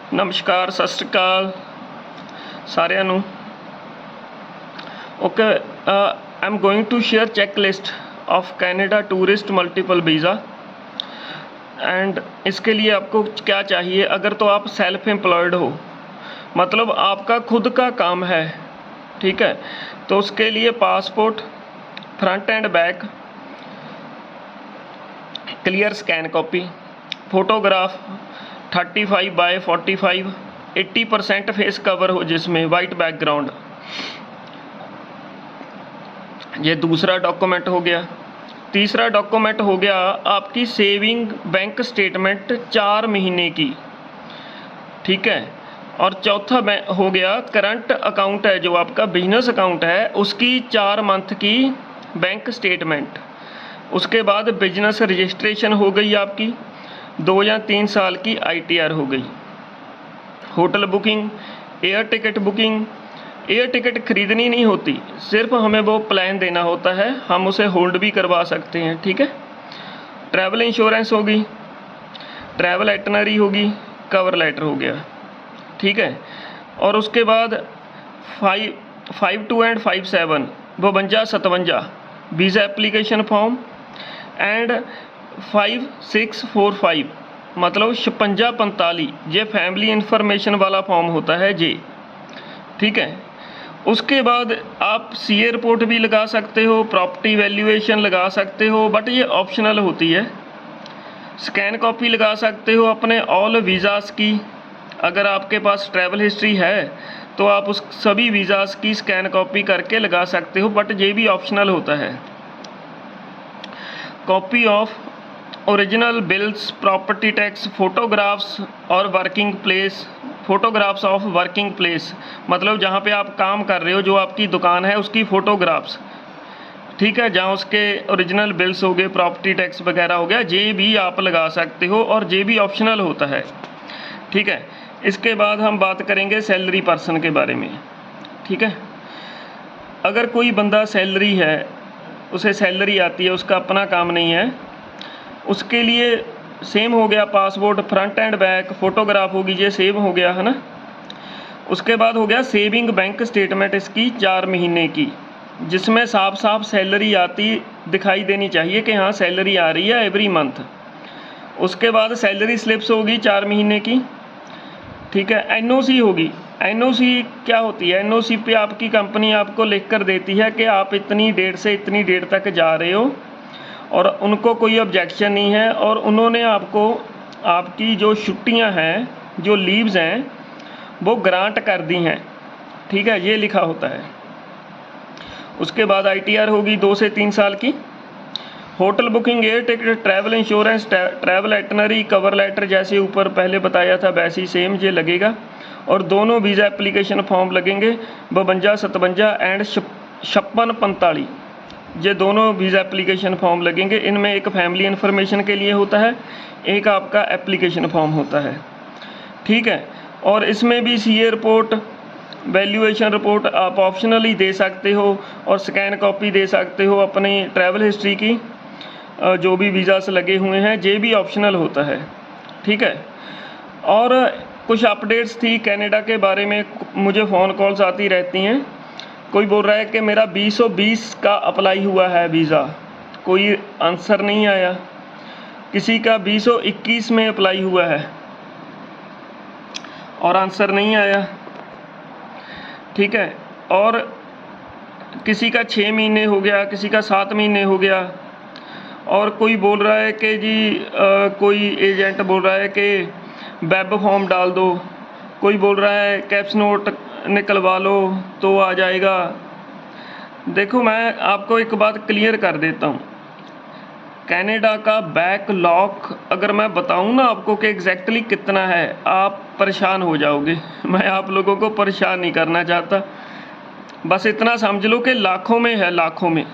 नमस्कार, सत श्री अकाल सारिਆਂ ਨੂੰ। Okay, I am going to share checklist of Canada tourist multiple visa. And इसके लिए आपको क्या चाहिए, अगर तो आप सेल्फ एम्प्लॉयड हो, मतलब आपका खुद का काम है, ठीक है, तो उसके लिए passport front and back, clear scan copy, photograph 35 by 45, 80% face cover हो जिसमें वाइट बैकग्राउंड, ये दूसरा डॉक्यूमेंट हो गया। तीसरा डॉक्यूमेंट हो गया आपकी सेविंग बैंक स्टेटमेंट 4 महीने की, ठीक है। और चौथा हो गया करंट अकाउंट है, जो आपका बिजनेस अकाउंट है, उसकी 4 मंथ की बैंक स्टेटमेंट। उसके बाद बिजनेस रजिस्ट्रेशन हो गई आपकी, 2 या 3 साल की ITR हो गई। Hotel booking, air ticket booking, air ticket खरीदनी नहीं होती, सिर्फ हमें वो प्लान देना होता है, हम उसे होल्ड भी करवा सकते हैं, ठीक है। ट्रैवल इंश्योरेंस होगी, ट्रैवल एटनरी होगी, कवर लेटर हो गया, ठीक है। और उसके बाद 52 and 57 52-57 visa application form and 5645 मतलब 5645 ये फैमिली इंफॉर्मेशन वाला फॉर्म होता है जी, ठीक है। उसके बाद आप CA रिपोर्ट भी लगा सकते हो, प्रॉपर्टी वैल्यूएशन लगा सकते हो, बट ये ऑप्शनल होती है। स्कैन कॉपी लगा सकते हो अपने ऑल वीज़ास की, अगर आपके पास ट्रैवल हिस्ट्री है तो आप उस सभी वीज़ास की स्कैन कॉपी करके लगा सकते हो, बट ये भी ऑप्शनल होता है। Copy of original bills, property tax, photographs और working place, photographs of working place मतलब जहाँ पे आप काम कर रहे हो, जो आपकी दुकान है उसकी फ़ोटोग्राफ्स, ठीक है, जहाँ उसके ओरिजिनल बिल्स हो गए, प्रॉपर्टी टैक्स वगैरह हो गया, ये भी आप लगा सकते हो और ये भी ऑप्शनल होता है, ठीक है। इसके बाद हम बात करेंगे सैलरी पर्सन के बारे में, ठीक है। अगर कोई बंदा सैलरी है, उसे सैलरी आती है, उसका अपना काम नहीं है, उसके लिए सेम हो गया, passport front and back, photograph होगी, ये सेम हो गया है ना। उसके बाद हो गया सेविंग बैंक स्टेटमेंट इसकी 4 महीने की, जिसमें साफ साफ सैलरी आती दिखाई देनी चाहिए कि हाँ सैलरी आ रही है एवरी मंथ। उसके बाद सैलरी स्लिप्स होगी 4 महीने की, ठीक है। NOC होगी। NOC क्या होती है? NOC पे आपकी कंपनी आपको लिख कर देती है कि आप इतनी डेट से इतनी डेट तक जा रहे हो और उनको कोई ऑब्जेक्शन नहीं है, और उन्होंने आपको आपकी जो छुट्टियां हैं, जो लीव्स हैं, वो ग्रांट कर दी हैं, ठीक है, ये लिखा होता है। उसके बाद ITR होगी 2 से 3 साल की। Hotel booking, air ticket, travel insurance, travel itinerary, cover letter जैसे ऊपर पहले बताया था वैसे ही सेम ये लगेगा। और दोनों वीज़ा एप्लीकेशन फॉर्म लगेंगे 52-57 एंड 5645, ये दोनों वीज़ा एप्लीकेशन फॉर्म लगेंगे। इनमें एक फैमिली इन्फॉर्मेशन के लिए होता है, एक आपका एप्लीकेशन फॉर्म होता है, ठीक है। और इसमें भी CA रिपोर्ट, वैल्यूएशन रिपोर्ट आप ऑप्शनली दे सकते हो, और स्कैन कॉपी दे सकते हो अपनी ट्रैवल हिस्ट्री की, जो भी वीज़ास लगे हुए हैं, ये भी ऑप्शनल होता है, ठीक है। और कुछ अपडेट्स थी कनाडा के बारे में, मुझे फ़ोन कॉल्स आती रहती हैं। कोई बोल रहा है कि मेरा 2020 का अप्लाई हुआ है वीज़ा, कोई आंसर नहीं आया। किसी का 2021 में अप्लाई हुआ है और आंसर नहीं आया, ठीक है। और किसी का 6 महीने हो गया, किसी का 7 महीने हो गया। और कोई बोल रहा है कि जी कोई एजेंट बोल रहा है कि वेब फॉर्म डाल दो, कोई बोल रहा है कैप्स नोट निकलवा लो तो आ जाएगा। देखो, मैं आपको एक बात क्लियर कर देता हूँ, कनाडा का बैकलॉग अगर मैं बताऊँ ना आपको कि एग्जैक्टली कितना है, आप परेशान हो जाओगे। मैं आप लोगों को परेशान नहीं करना चाहता, बस इतना समझ लो कि लाखों में है, लाखों में।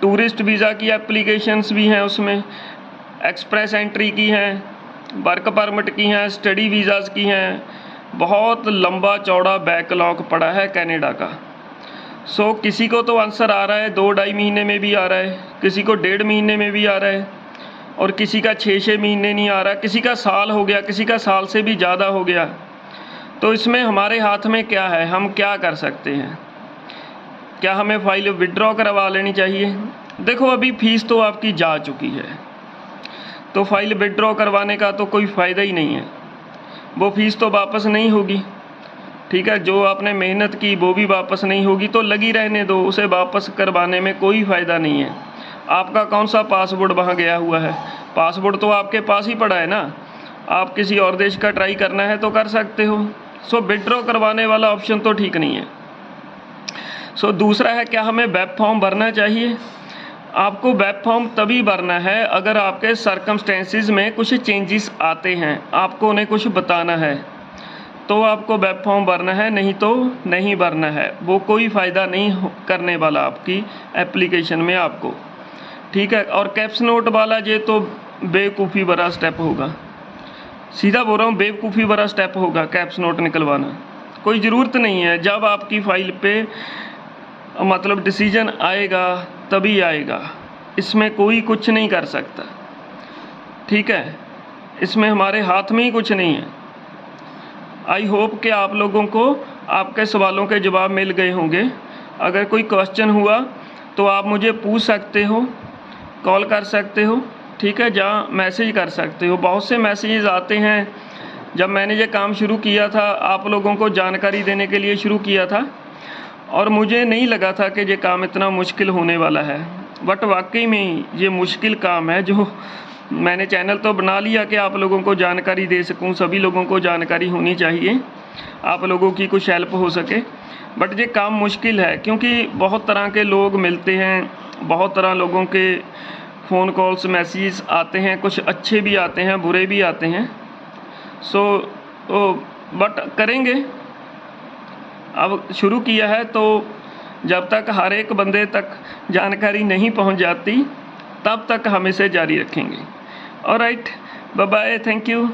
टूरिस्ट वीज़ा की एप्लीकेशंस भी हैं उसमें, एक्सप्रेस एंट्री की हैं, वर्क परमिट की हैं, स्टडी वीज़ाज़ की हैं, बहुत लंबा चौड़ा बैकलॉग पड़ा है कनाडा का। सो किसी को तो आंसर आ रहा है 2-2.5 महीने में भी आ रहा है, किसी को 1.5 महीने में भी आ रहा है, और किसी का 6-6 महीने नहीं आ रहा, किसी का साल हो गया, किसी का साल से भी ज़्यादा हो गया। तो इसमें हमारे हाथ में क्या है, हम क्या कर सकते हैं? क्या हमें फ़ाइल विड्रॉ करवा लेनी चाहिए? देखो अभी फ़ीस तो आपकी जा चुकी है, तो फ़ाइल विड्रॉ करवाने का तो कोई फ़ायदा ही नहीं है, वो फ़ीस तो वापस नहीं होगी। ठीक है, जो आपने मेहनत की वो भी वापस नहीं होगी, तो लगी रहने दो, उसे वापस करवाने में कोई फ़ायदा नहीं है। आपका कौन सा पासवर्ड वहाँ गया हुआ है? पासवर्ड तो आपके पास ही पड़ा है ना। आप किसी और देश का ट्राई करना है तो कर सकते हो। सो विड्रॉ करवाने वाला ऑप्शन तो ठीक नहीं है। सो दूसरा है, क्या हमें वेब फॉर्म भरना चाहिए? आपको वेब फॉर्म तभी भरना है अगर आपके सर्कमस्टेंसेस में कुछ चेंजेस आते हैं, आपको उन्हें कुछ बताना है, तो आपको वेब फॉर्म भरना है, नहीं तो नहीं भरना है। वो कोई फ़ायदा नहीं करने वाला आपकी एप्लीकेशन में आपको। ठीक है, और कैप्स नोट वाला ये तो बेवकूफ़ी भरा स्टेप होगा, सीधा बोल रहा हूँ, बेवकूफ़ी भरा स्टेप होगा कैप्स नोट निकलवाना। कोई ज़रूरत नहीं है, जब आपकी फ़ाइल पे मतलब डिसीजन आएगा तभी आएगा, इसमें कोई कुछ नहीं कर सकता। ठीक है, इसमें हमारे हाथ में ही कुछ नहीं है। आई होप कि आप लोगों को आपके सवालों के जवाब मिल गए होंगे। अगर कोई क्वेश्चन हुआ तो आप मुझे पूछ सकते हो, कॉल कर सकते हो, ठीक है, जहाँ मैसेज कर सकते हो। बहुत से मैसेजेस आते हैं। जब मैंने ये काम शुरू किया था, आप लोगों को जानकारी देने के लिए शुरू किया था, और मुझे नहीं लगा था कि ये काम इतना मुश्किल होने वाला है, बट वाकई में ये मुश्किल काम है। जो मैंने चैनल तो बना लिया कि आप लोगों को जानकारी दे सकूं, सभी लोगों को जानकारी होनी चाहिए, आप लोगों की कुछ हेल्प हो सके, बट ये काम मुश्किल है क्योंकि बहुत तरह के लोग मिलते हैं, बहुत तरह लोगों के फ़ोन कॉल्स मैसेजेस आते हैं, कुछ अच्छे भी आते हैं, बुरे भी आते हैं। सो बट करेंगे, अब शुरू किया है, तो जब तक हर एक बंदे तक जानकारी नहीं पहुंच जाती तब तक हम इसे जारी रखेंगे। Alright, bye bye, thank you.